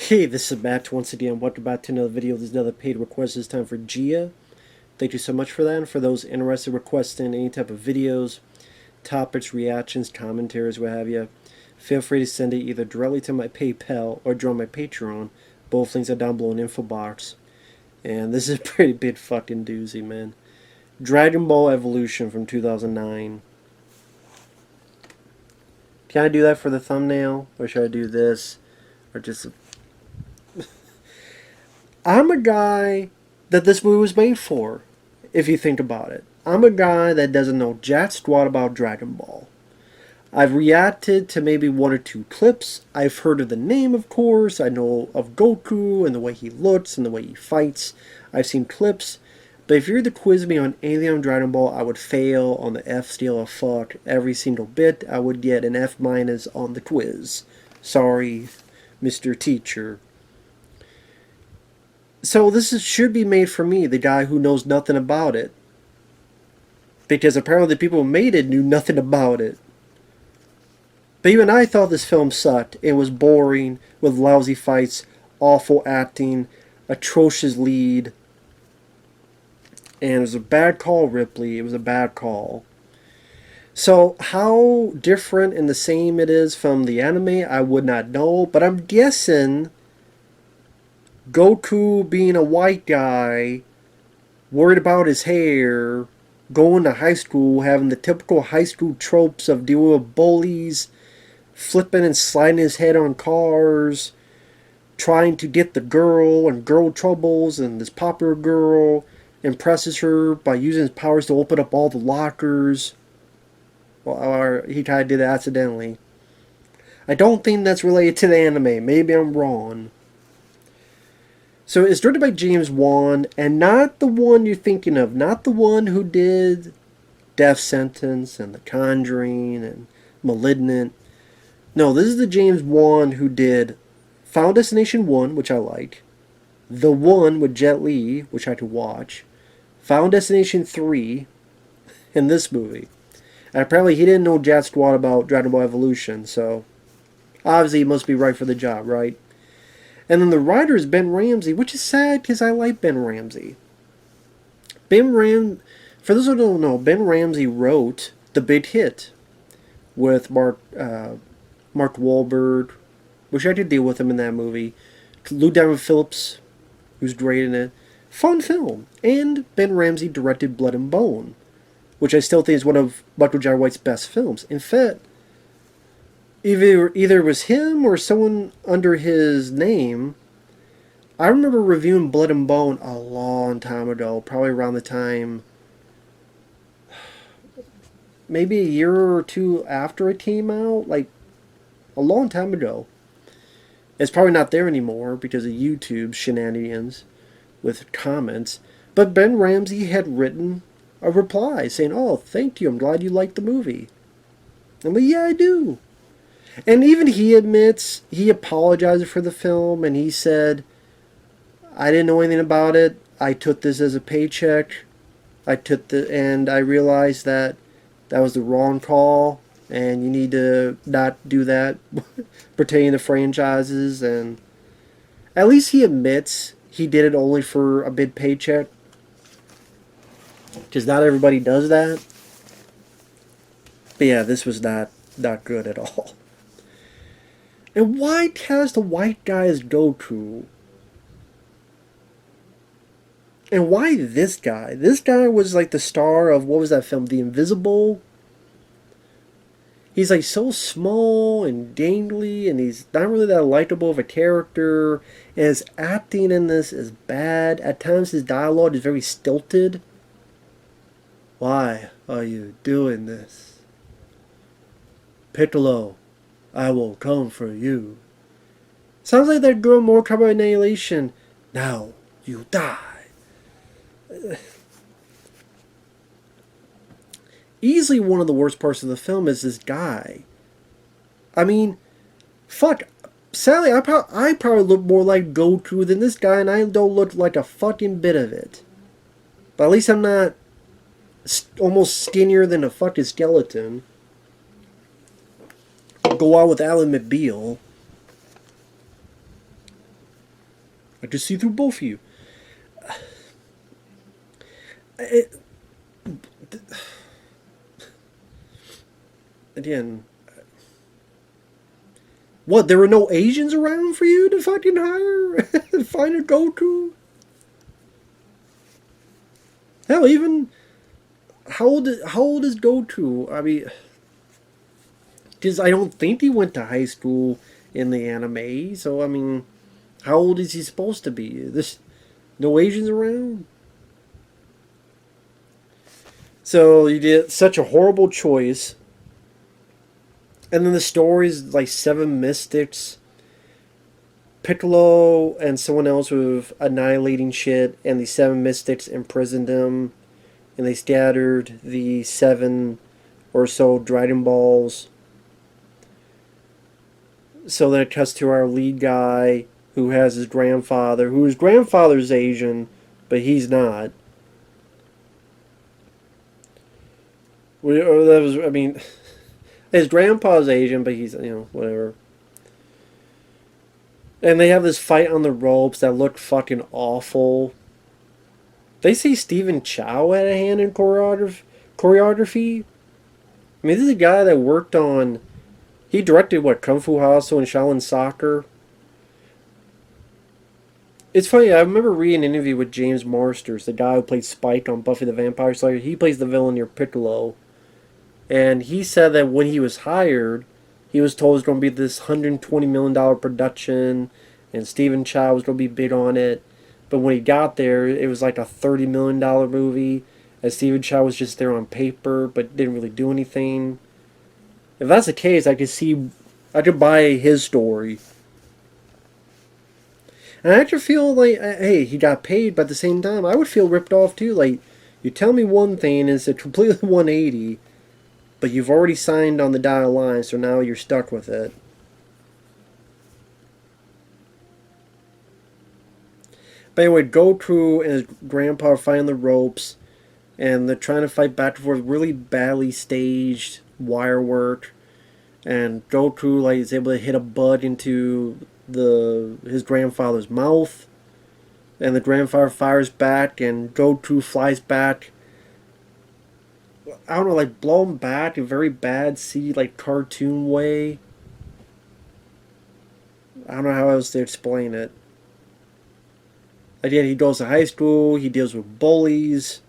Hey, this is Matt once again. Welcome back to another video. There's another paid request this time for Gia. Thank you so much for that. And for those interested in requesting any type of videos, topics, reactions, commentaries, what have you, feel free to send it either directly to my PayPal or join my Patreon. Both links are down below in the info box. And this is a pretty big fucking doozy, man. Dragon Ball Evolution from 2009. Can I do that for the thumbnail? Or should I do this? Or just... I'm a guy that this movie was made for, if you think about it. I'm a guy that doesn't know jack squat about Dragon Ball. I've reacted to maybe one or two clips. I've heard of the name, of course. I know of Goku and the way he looks and the way he fights. I've seen clips. But if you were to quiz me on anything on Dragon Ball, I would fail on the F scale of fuck every single bit. I would get an F- on the quiz. Sorry, Mr. Teacher. So this should be made for me, the guy who knows nothing about it. Because apparently the people who made it knew nothing about it. But even I thought this film sucked. It was boring, with lousy fights, awful acting, atrocious lead. And it was a bad call, Ripley. It was a bad call. So how different and the same it is from the anime, I would not know. But I'm guessing Goku being a white guy, worried about his hair, going to high school, having the typical high school tropes of dealing with bullies, flipping and sliding his head on cars, trying to get the girl and girl troubles, and this popular girl impresses her by using his powers to open up all the lockers. Well, or he tried to do that accidentally. I don't think that's related to the anime. Maybe I'm wrong. So it's directed by James Wong, and not the one you're thinking of. Not the one who did Death Sentence and The Conjuring and Malignant. No, this is the James Wong who did Final Destination 1, which I like. The One with Jet Li, which I had to watch. Final Destination 3, and this movie. And apparently he didn't know jack squat about Dragon Ball Evolution, so obviously he must be right for the job, right? And then the writer is Ben Ramsey, which is sad because I like Ben Ramsey. For those who don't know, Ben Ramsey wrote The Big Hit with Mark Wahlberg. Wish I could deal with him in that movie. Lou Diamond Phillips, who's great in it. Fun film. And Ben Ramsey directed Blood and Bone, which I still think is one of Michael Jai White's best films. In fact, either it was him or someone under his name. I remember reviewing Blood and Bone a long time ago, probably around the time, maybe a year or two after it came out, like a long time ago. It's probably not there anymore because of YouTube shenanigans with comments. But Ben Ramsey had written a reply saying, "Oh, thank you, I'm glad you liked the movie." I'm like, "Yeah, I do." And even he admits, he apologized for the film, and he said, "I didn't know anything about it. I took this as a paycheck. And I realized that that was the wrong call, and you need to not do that pertaining to franchises." And at least he admits he did it only for a big paycheck, because not everybody does that. But yeah, this was not good at all. And why cast a white guy as Goku? And why this guy? This guy was like the star of, what was that film? The Invisible? He's like so small and gangly, and he's not really that likable of a character. And his acting in this is bad. At times his dialogue is very stilted. Why are you doing this? Piccolo, I will come for you. Sounds like that girl more Kombat Annihilation. Now you die. Easily one of the worst parts of the film is this guy. I mean, fuck. Sadly, I probably look more like Goku than this guy, and I don't look like a fucking bit of it. But at least I'm not almost skinnier than a fucking skeleton. Go out with Alan McBeal. I just see through both of you. It, again, what? There were no Asians around for you to fucking hire? Find a Goku? Hell, even how old is Goku? I mean, because I don't think he went to high school in the anime. So I mean, how old is he supposed to be? This no Asians around. So you did such a horrible choice. And then the story is like seven mystics, Piccolo and someone else with annihilating shit, and the seven mystics imprisoned him, and they scattered the seven or so Dragon Balls. So then it cuts to our lead guy who has his grandfather, whose grandfather's Asian, but he's not. That was, I mean, his grandpa's Asian, but he's, whatever. And they have this fight on the ropes that looked fucking awful. They say Stephen Chow had a hand in choreography. I mean, this is a guy that worked on. He directed what, Kung Fu Hustle and Shaolin Soccer. It's funny. I remember reading an interview with James Marsters, the guy who played Spike on Buffy the Vampire Slayer. He plays the villain near Piccolo, and he said that when he was hired, he was told it was going to be this $120 million production, and Stephen Chow was going to be big on it. But when he got there, it was like a $30 million movie, and Stephen Chow was just there on paper, but didn't really do anything. If that's the case, I could buy his story. And I actually feel like, hey, he got paid, but at the same time, I would feel ripped off too. Like, you tell me one thing, and it's a completely 180, but you've already signed on the dotted line, so now you're stuck with it. But anyway, Goku and his grandpa are fighting the ropes, and they're trying to fight back and forth, really badly staged wire work. And Goku is able to hit a bud into his grandfather's mouth, and the grandfather fires back, and Goku flies back. I don't know, blown back in a very bad cartoon way. I don't know how else to explain it. Again, he goes to high school. He deals with bullies.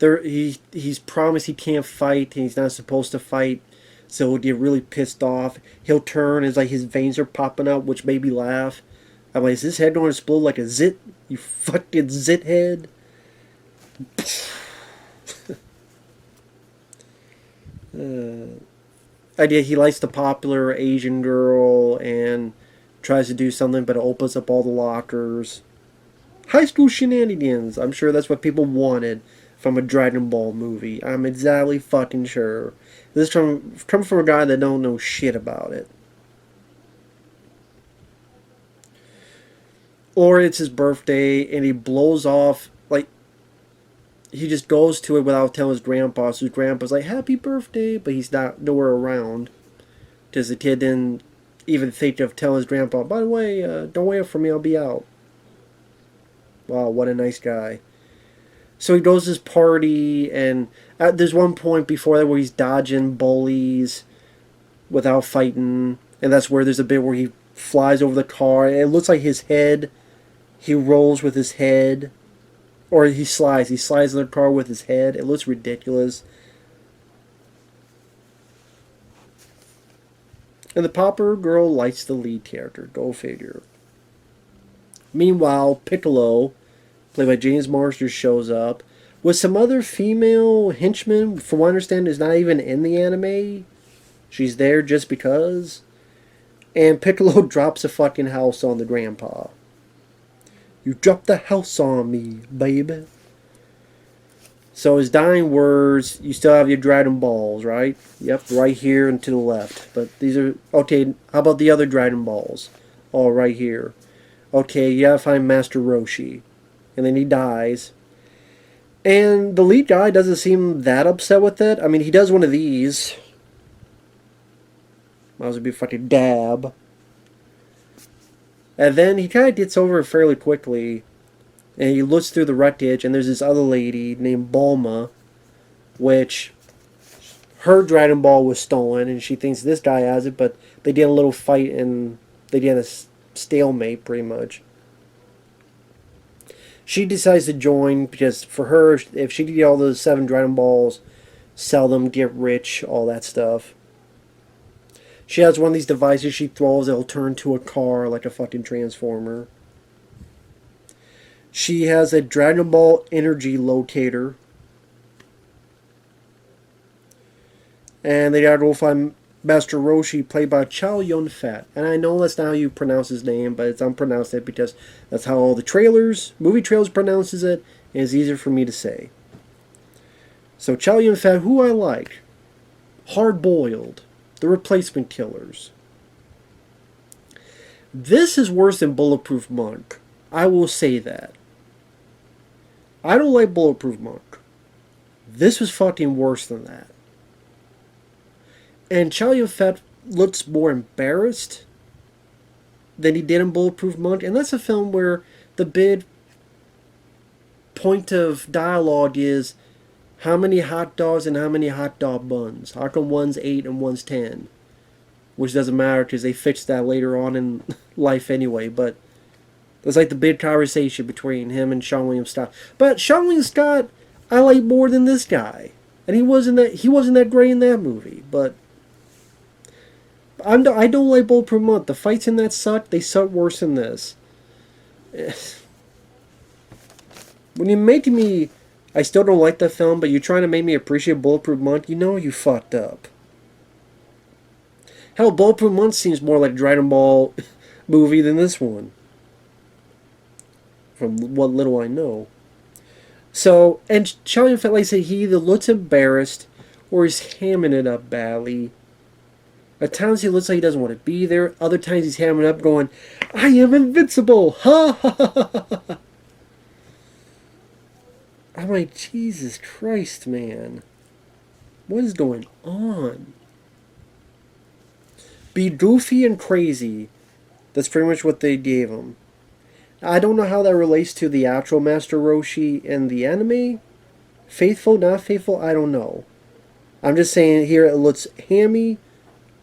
He's promised he can't fight, and he's not supposed to fight. So he'll get really pissed off. He'll turn, and his veins are popping out, which made me laugh. I'm like, is his head going to explode like a zit? You fucking zit head. Idea he likes the popular Asian girl and tries to do something, but it opens up all the lockers. High school shenanigans. I'm sure that's what people wanted from a Dragon Ball movie. I'm exactly fucking sure. This comes from a guy that don't know shit about it. Or it's his birthday and he blows off, he just goes to it without telling his grandpa. So his grandpa's like, happy birthday, but he's not nowhere around. Because the kid didn't even think of telling his grandpa, by the way, don't wait for me, I'll be out. Wow, what a nice guy. So he goes to this party, and there's one point before that where he's dodging bullies without fighting. And that's where there's a bit where he flies over the car. And it looks like his head, he rolls with his head. Or he slides in the car with his head. It looks ridiculous. And the popper girl likes the lead character. Go figure. Meanwhile, Piccolo, played by James Marsters, shows up with some other female henchman. From what I understand, is not even in the anime. She's there just because. And Piccolo drops a fucking house on the grandpa. You dropped the house on me, baby. So his dying words, you still have your Dragon Balls, right? Yep, right here and to the left. But these are, okay, how about the other Dragon Balls? All right here. Okay, you gotta find Master Roshi. And then he dies. And the lead guy doesn't seem that upset with it. I mean, he does one of these. Might as well be a fucking dab. And then he kind of gets over it fairly quickly, and he looks through the wreckage, and there's this other lady named Bulma, which her Dragon Ball was stolen, and she thinks this guy has it, but they did a little fight, and they did a stalemate, pretty much. She decides to join, because for her, if she could get all those 7 Dragon Balls, sell them, get rich, all that stuff. She has one of these devices she throws, it'll turn to a car like a fucking transformer. She has a Dragon Ball energy locator. And they gotta go find Master Roshi, played by Chow Yun-fat. And I know that's not how you pronounce his name, but it's unpronounced it because that's how all the trailers, movie trailers pronounces it, and it's easier for me to say. So Chow Yun-fat, who I like. Hard Boiled. The Replacement Killers. This is worse than Bulletproof Monk. I will say that. I don't like Bulletproof Monk. This was fucking worse than that. And Chow Yun-fat looks more embarrassed than he did in Bulletproof Monk. And that's a film where the big point of dialogue is how many hot dogs and how many hot dog buns. How come one's 8 and one's 10? Which doesn't matter because they fixed that later on in life anyway. But it's like the big conversation between him and Sean William Scott. But Sean William Scott, I like more than this guy, and he wasn't that great in that movie. But I don't like Bulletproof Monk. The fights in that suck. They suck worse than this. When you're making me, I still don't like that film, but you're trying to make me appreciate Bulletproof Monk, you know you fucked up. Hell, Bulletproof Monk seems more like a Dragon Ball movie than this one. From what little I know. So, and Chow Yun-fat, like I said, he either looks embarrassed or he's hamming it up badly. At times he looks like he doesn't want to be there. Other times he's hamming up going, I am invincible! Ha ha ha ha! I'm like, Jesus Christ, man. What is going on? Be goofy and crazy. That's pretty much what they gave him. I don't know how that relates to the actual Master Roshi in the anime. Faithful, not faithful, I don't know. I'm just saying here it looks hammy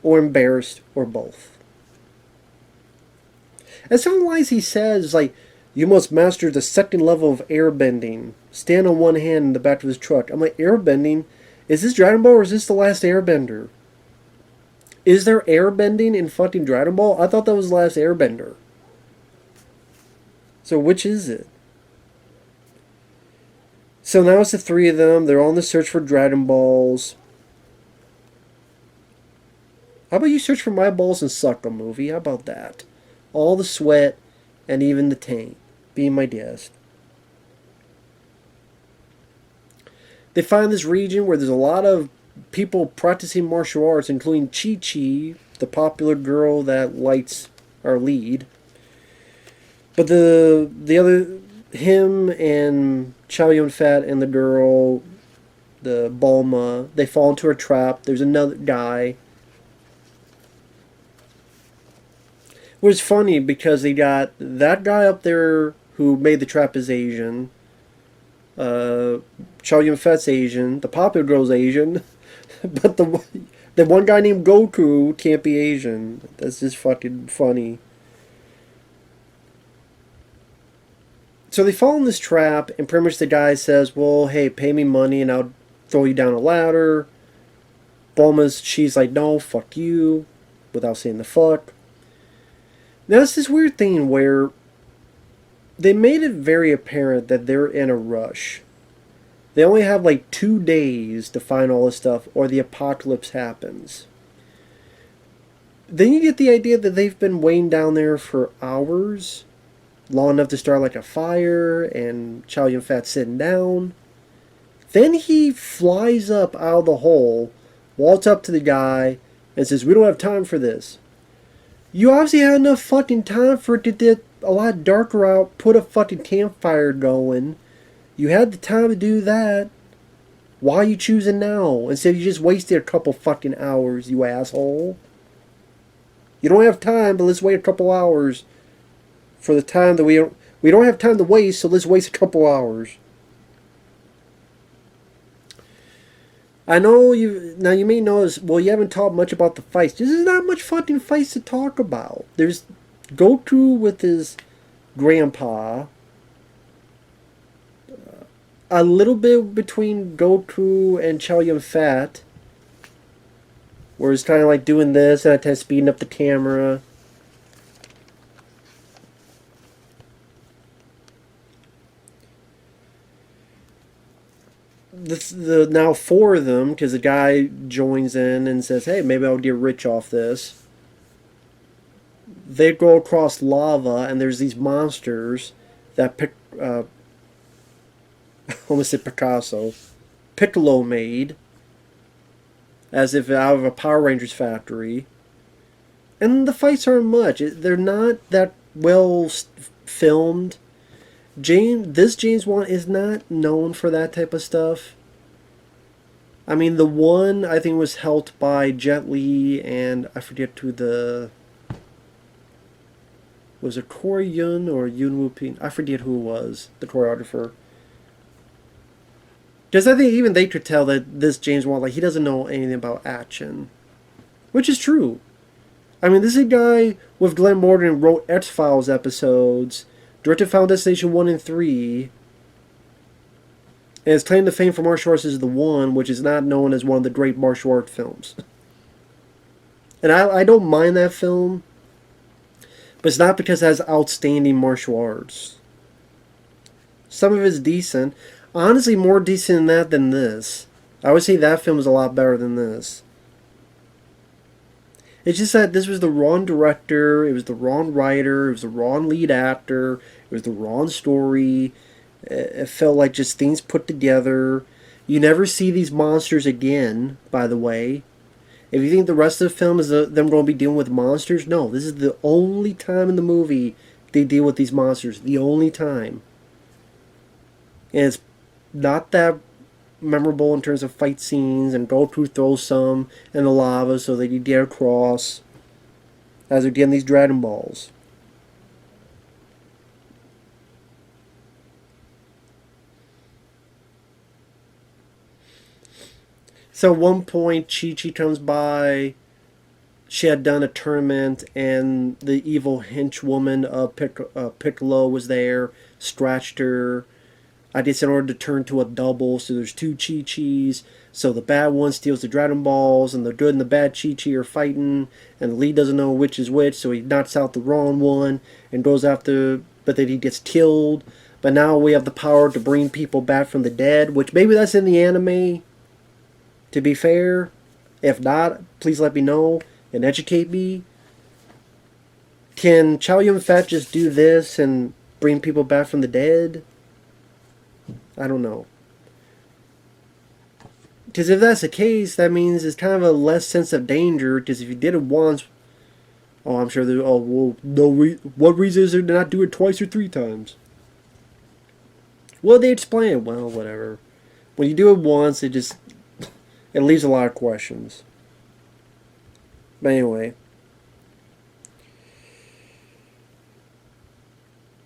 or embarrassed or both. And some lines he says, like, you must master the second level of airbending. Stand on one hand in the back of his truck. I'm like, airbending? Is this Dragon Ball or is this the last airbender? Is there airbending in fucking Dragon Ball? I thought that was the last airbender. So which is it? So now it's the 3 of them. They're on the search for Dragon Balls. How about you search for my balls and suck a movie? How about that? All the sweat and even the taint. Be my guest. They find this region where there's a lot of people practicing martial arts, including Chi-Chi, the popular girl that lights our lead. But the other, him and Chow Yun-fat and the girl, the Bulma, they fall into a trap. There's another guy. Which is funny because they got that guy up there who made the trap is Asian. Chow Yun-fat's Asian. The popular girl's Asian. But the one guy named Goku can't be Asian. That's just fucking funny. So they fall in this trap, and pretty much the guy says, well, hey, pay me money and I'll throw you down a ladder. She's like, no, fuck you, without saying the fuck. Now it's this weird thing where they made it very apparent that they're in a rush. They only have like 2 days to find all this stuff or the apocalypse happens. Then you get the idea that they've been waiting down there for hours. Long enough to start like a fire and Chow Yun-fat sitting down. Then he flies up out of the hole, walks up to the guy, and says, we don't have time for this. You obviously had enough fucking time for it to get a lot darker out, put a fucking campfire going. You had the time to do that. Why are you choosing now? Instead you just wasted a couple fucking hours, you asshole. You don't have time, but let's wait a couple hours for the time that we don't have time to waste, so let's waste a couple hours. I know you may notice, well, you haven't talked much about the fights. This is not much fucking fights to talk about. There's Goku with his grandpa. A little bit between Goku and Chow Yun-fat, where it's kind of like doing this and at times speeding up the camera. The now four of them, because the guy joins in and says, "Hey, maybe I'll get rich off this." They go across lava, and there's these monsters that almost said Picasso, Piccolo made, as if out of a Power Rangers factory. And the fights aren't much. They're not that well filmed. This James Wong is not known for that type of stuff. I mean, the one I think was helped by Jet Li and I forget who was it Corey Yun or Yun Woo Ping? I forget who it was, the choreographer. Because I think even they could tell that this James Wong, like, he doesn't know anything about action. Which is true. I mean, this is a guy with Glenn Morgan wrote X-Files episodes, directed Final Destination 1 and 3, and his claim to fame for martial arts is The One, which is not known as one of the great martial art films. And I don't mind that film, but it's not because it has outstanding martial arts. Some of it's decent. Honestly, more decent than that than this. I would say that film is a lot better than this. It's just that this was the wrong director, it was the wrong writer, it was the wrong lead actor, it was the wrong story. It felt like just things put together. You never see these monsters again, by the way. If you think the rest of the film is them going to be dealing with monsters, no. This is the only time in the movie they deal with these monsters. The only time. And it's not that memorable in terms of fight scenes, and Goku throws some in the lava so that you get across as they're getting these Dragon Balls. So at one point, Chi-Chi comes by. She had done a tournament, and the evil henchwoman of Piccolo was there, scratched her. I guess in order to turn to a double, so there's two Chi-Chis. So the bad one steals the Dragon Balls, and the good and the bad Chi-Chi are fighting, and the lead doesn't know which is which, so he knocks out the wrong one, and goes after, but then he gets killed. But now we have the power to bring people back from the dead, which maybe that's in the anime, to be fair. If not, please let me know and educate me. Can Chow Yun-fat just do this and bring people back from the dead? I don't know. Because if that's the case, that means it's kind of a less sense of danger. Because if you did it once, oh, I'm sure there's, oh, well, what reason is there to not do it twice or three times? Well, they explain it. Well, whatever. When you do it once, it leaves a lot of questions. But anyway.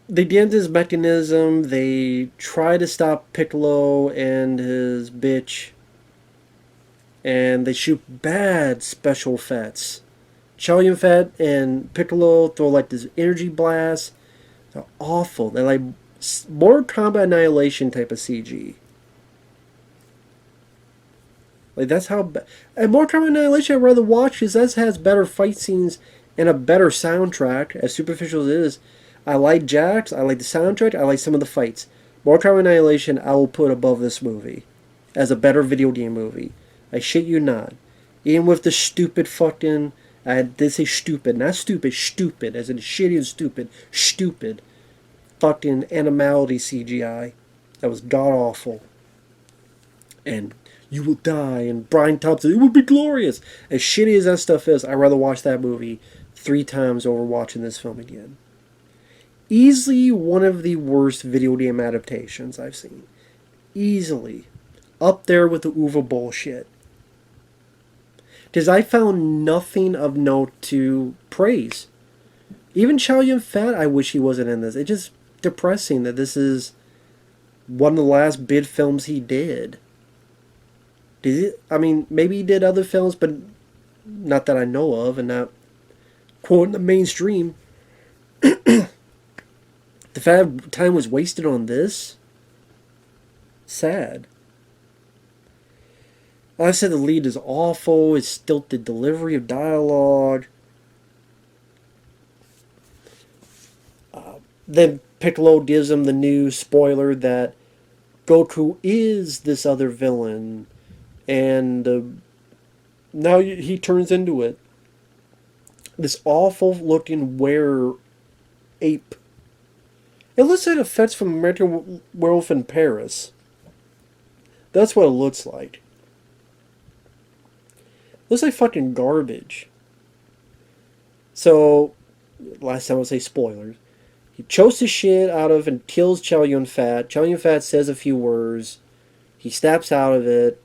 They get into this mechanism. They try to stop Piccolo and his bitch. And they shoot bad special effects. Chow Yun-fat and Piccolo throw like this energy blast. They're awful. They're like Mortal Kombat Annihilation type of CG. Like, that's how bad. And Mortal Kombat Annihilation I'd rather watch because that has better fight scenes and a better soundtrack, as superficial as it is. I like Jax, I like the soundtrack, I like some of the fights. Mortal Kombat Annihilation I will put above this movie as a better video game movie. I shit you not. Even with the stupid fucking... I did say stupid, not stupid, stupid, as in shitty and stupid fucking animality CGI. That was god-awful. And you will die, and Brian Thompson, it would be glorious. As shitty as that stuff is, I'd rather watch that movie 3 times over watching this film again. Easily one of the worst video game adaptations I've seen. Easily. Up there with the Uva bullshit. Because I found nothing of note to praise. Even Chow Yun-fat, I wish he wasn't in this. It's just depressing that this is one of the last big films he did. Did he? I mean, maybe he did other films, but not that I know of, and not quote in the mainstream. The fact time was wasted on this? Sad. Like I said, the lead is awful. It's stilted delivery of dialogue. Then Piccolo gives him the news, spoiler, that Goku is this other villain. And now he turns into it. This awful looking were ape. It looks like effects from American Werewolf in Paris. That's what it looks like. It looks like fucking garbage. So, last time I would say spoilers. He chokes the shit out of and kills Chow Yun-fat. Chow Yun-fat says a few words. He snaps out of it.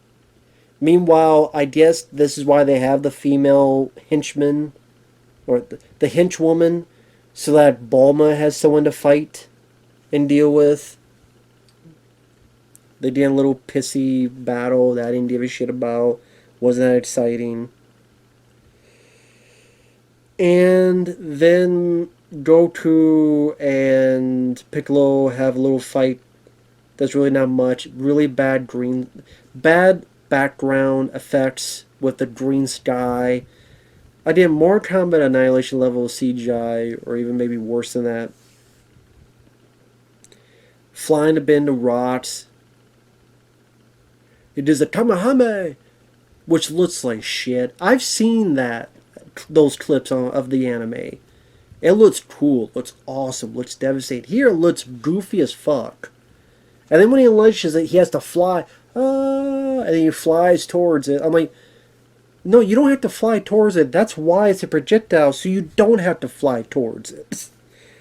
Meanwhile, I guess this is why they have the female henchman, or the henchwoman, so that Bulma has someone to fight and deal with. They did a little pissy battle that I didn't give a shit about. Wasn't that exciting. And then Goku and Piccolo have a little fight. That's really not much. Really bad background effects with the green sky. I did more Kombat Annihilation level of CGI, or even maybe worse than that. Flying a bin to rocks. It is a Kamehame, which looks like shit. I've seen those clips of the anime. It looks cool, looks awesome, looks devastating. Here it looks goofy as fuck. And then when he unleashes it, he has to fly. And he flies towards it. I'm like, no, you don't have to fly towards it. That's why it's a projectile, so you don't have to fly towards it.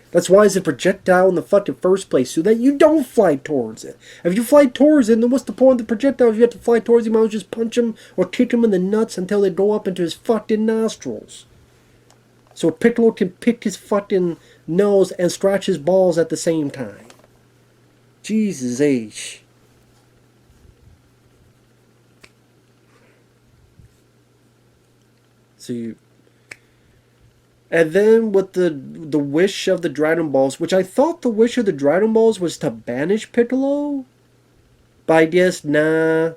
That's why it's a projectile in the fucking first place, so that you don't fly towards it. If you fly towards it, then what's the point of the projectile? If you have to fly towards it, you might as well just punch him or kick him in the nuts until they go up into his fucking nostrils. So Piccolo can pick his fucking nose and scratch his balls at the same time. Jesus H. So you... And then with the wish of the Dragon Balls, which I thought the wish of the Dragon Balls was to banish Piccolo. But I guess, nah.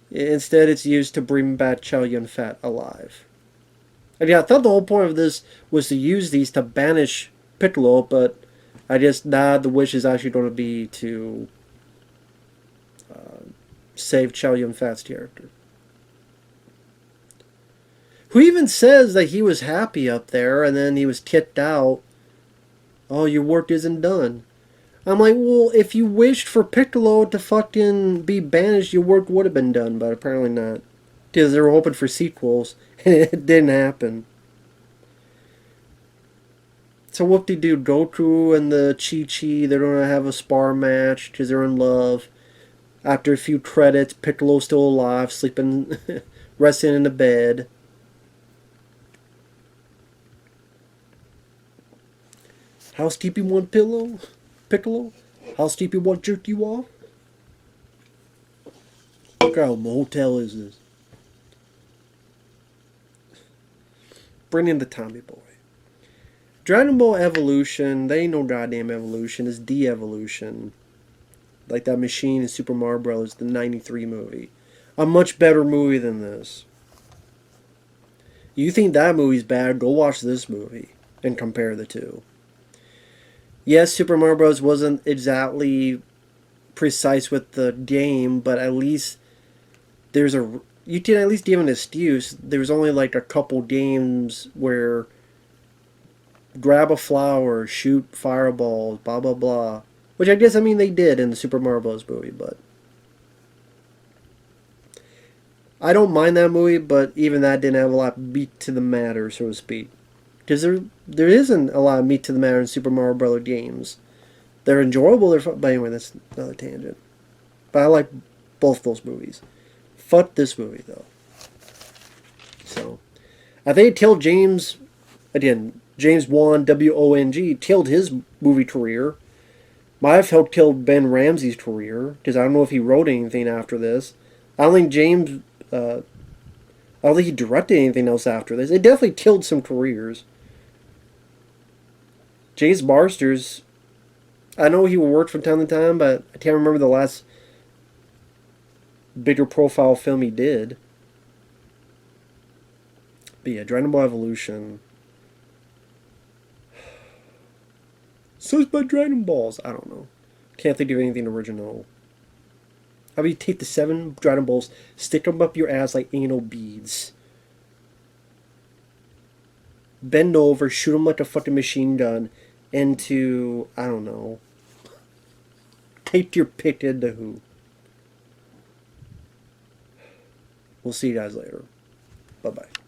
Instead it's used to bring back Chow Yun-fat alive. And yeah, I thought the whole point of this was to use these to banish Piccolo, but I guess, nah, the wish is actually going to be to save Chow Yun-fat's character. Who even says that he was happy up there and then he was kicked out. Oh, your work isn't done. I'm like, well, if you wished for Piccolo to fucking be banished, your work would have been done, but apparently not. Because they were hoping for sequels, and it didn't happen. So whoop-de-doo, Goku and the Chi-Chi, they're going to have a spar match because they're in love. After a few credits, Piccolo's still alive, sleeping, resting in the bed. Housekeeping one Piccolo? Housekeeping one jerk you off? What kind of motel is this? Bring in the Tommy Boy. Dragon Ball Evolution, they ain't no goddamn evolution, it's de-evolution. Like that machine in Super Mario Bros., the 93 movie. A much better movie than this. You think that movie's bad, go watch this movie and compare the two. Yes, Super Mario Bros. Wasn't exactly precise with the game, but at least you can at least give an excuse. There's only like a couple games where grab a flower, shoot fireballs, blah blah blah. Which I guess, I mean, they did in the Super Mario Bros. Movie, but I don't mind that movie, but even that didn't have a lot of meat to the matter, so to speak. Because there isn't a lot of meat to the matter in Super Mario Bros. Games. They're enjoyable, they're fun, but anyway, that's another tangent. But I like both those movies. Fuck this movie, though. So, I think until James, again, James Wong, Wong, killed his movie career. Might have helped kill Ben Ramsey's career, because I don't know if he wrote anything after this. I don't think James, I don't think he directed anything else after this. It definitely killed some careers. James Marsters, I know he worked from time to time, but I can't remember the last bigger profile film he did. But yeah, Dragonball Evolution. So it's about Dragon Balls. I don't know. Can't think of anything original. How about you take the 7 Dragon Balls, stick them up your ass like anal beads, bend over, shoot them like a fucking machine gun into, I don't know, tape your pick into who. We'll see you guys later. Bye-bye.